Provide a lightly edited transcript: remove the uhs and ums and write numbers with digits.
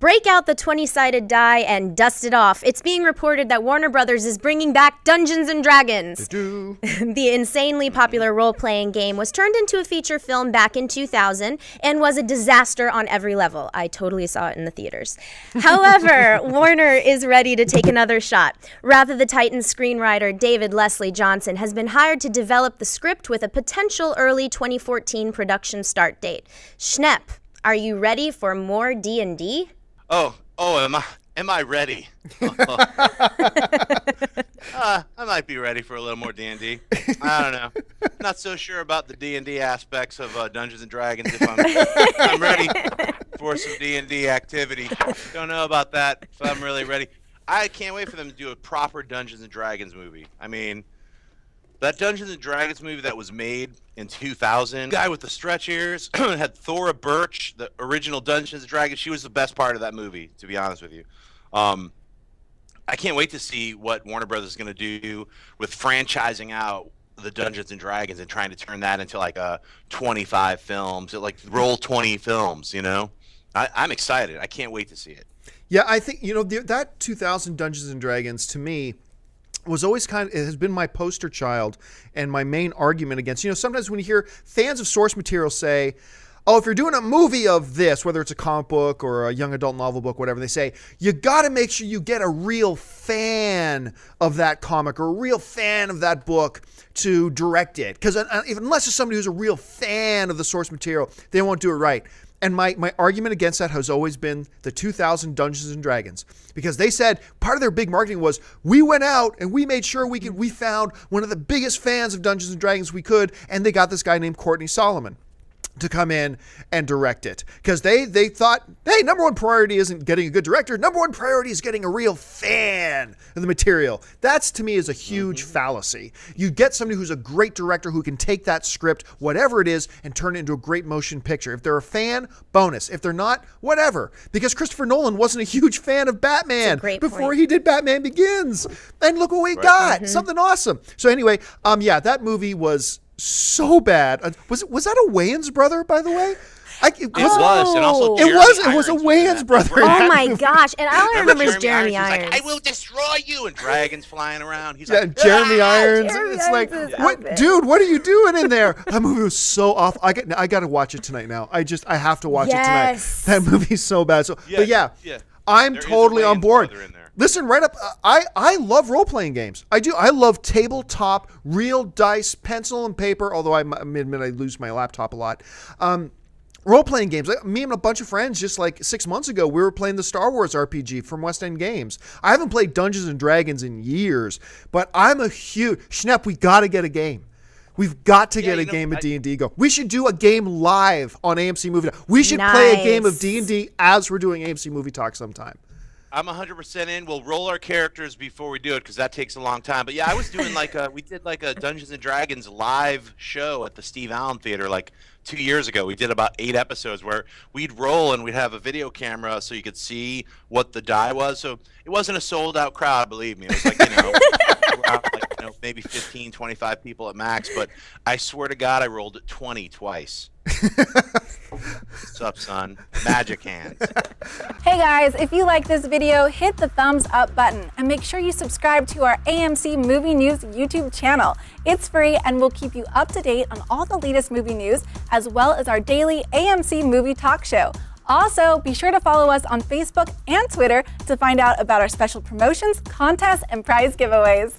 Break out the 20-sided die and dust it off. It's being reported that Warner Brothers is bringing back Dungeons & Dragons. The insanely popular role-playing game was turned into a feature film back in 2000 and was a disaster on every level. I totally saw it in the theaters. However, Warner is ready to take another shot. Wrath of the Titans screenwriter David Leslie Johnson has been hired to develop the script with a potential early 2014 production start date. Schnepp, are you ready for more D&D? Am I ready? I might be ready for a little more D&D. I don't know. Not so sure about the D&D aspects of Dungeons and Dragons. If I'm ready for some D&D activity. Don't know about that. If I'm really ready. I can't wait for them to do a proper Dungeons and Dragons movie. I mean, that Dungeons and Dragons movie that was made in 2000, guy with the stretch ears, had Thora Birch, the original Dungeons and Dragons. She was the best part of that movie, to be honest with you. I can't wait to see what Warner Brothers is going to do with franchising out the Dungeons and Dragons and trying to turn that into like 25 films, like roll 20 films, you know? I'm excited. I can't wait to see it. Yeah, I think, that 2000 Dungeons and Dragons, to me, was always it has been my poster child and my main argument against, sometimes when you hear fans of source material say, oh, if you're doing a movie of this, whether it's a comic book or a young adult novel book, whatever, they say, you got to make sure you get a real fan of that comic or a real fan of that book to direct it. Because unless it's somebody who's a real fan of the source material, they won't do it right. And my argument against that has always been the 2000 Dungeons and Dragons, because they said part of their big marketing was we went out and we made sure we found one of the biggest fans of Dungeons and Dragons we could, and they got this guy named Courtney Solomon to come in and direct it, because they thought, hey, number one priority isn't getting a good director. Number one priority is getting a real fan of the material. That's, to me, is a huge fallacy. You get somebody who's a great director who can take that script, whatever it is, and turn it into a great motion picture. If they're a fan, bonus. If they're not, whatever. Because Christopher Nolan wasn't a huge fan of Batman before he did Batman Begins. And look what we got. Something awesome. So anyway, that movie was so bad. Was that a Wayans brother, by the way? It was, and also Jeremy it was a Wayans brother. Oh my gosh! And all I remember is Jeremy Irons. Like, I will destroy you, and dragons flying around. He's like, Jeremy Irons. Jeremy It's Irons like, what, dude? What are you doing in there? That movie was so awful. I got to watch it tonight. Now, I have to watch it tonight. That movie's so bad. So, but I'm totally on board. Listen, right up. I love role-playing games. I do. I love tabletop, real dice, pencil and paper, although I admit I lose my laptop a lot. Role-playing games. Me and a bunch of friends, just like 6 months ago, we were playing the Star Wars RPG from West End Games. I haven't played Dungeons and Dragons in years, but I'm a huge... Schnepp, we got to get a game. We've got to get a game of D&D go. We should do a game live on AMC Movie Talk. We should play a game of D&D as we're doing AMC Movie Talk sometime. I'm 100% in. We'll roll our characters before we do it, because that takes a long time. But yeah, I was doing we did a Dungeons and Dragons live show at the Steve Allen Theater 2 years ago. We did about 8 episodes where we'd roll and we'd have a video camera so you could see what the die was. So it wasn't a sold out crowd, believe me. It was around, maybe 15, 25 people at max. But I swear to God, I rolled 20 twice. What's up, son? Magic hands. Hey guys, if you like this video, hit the thumbs up button and make sure you subscribe to our AMC Movie News YouTube channel. It's free and will keep you up to date on all the latest movie news, as well as our daily AMC Movie Talk show. Also, be sure to follow us on Facebook and Twitter to find out about our special promotions, contests, and prize giveaways.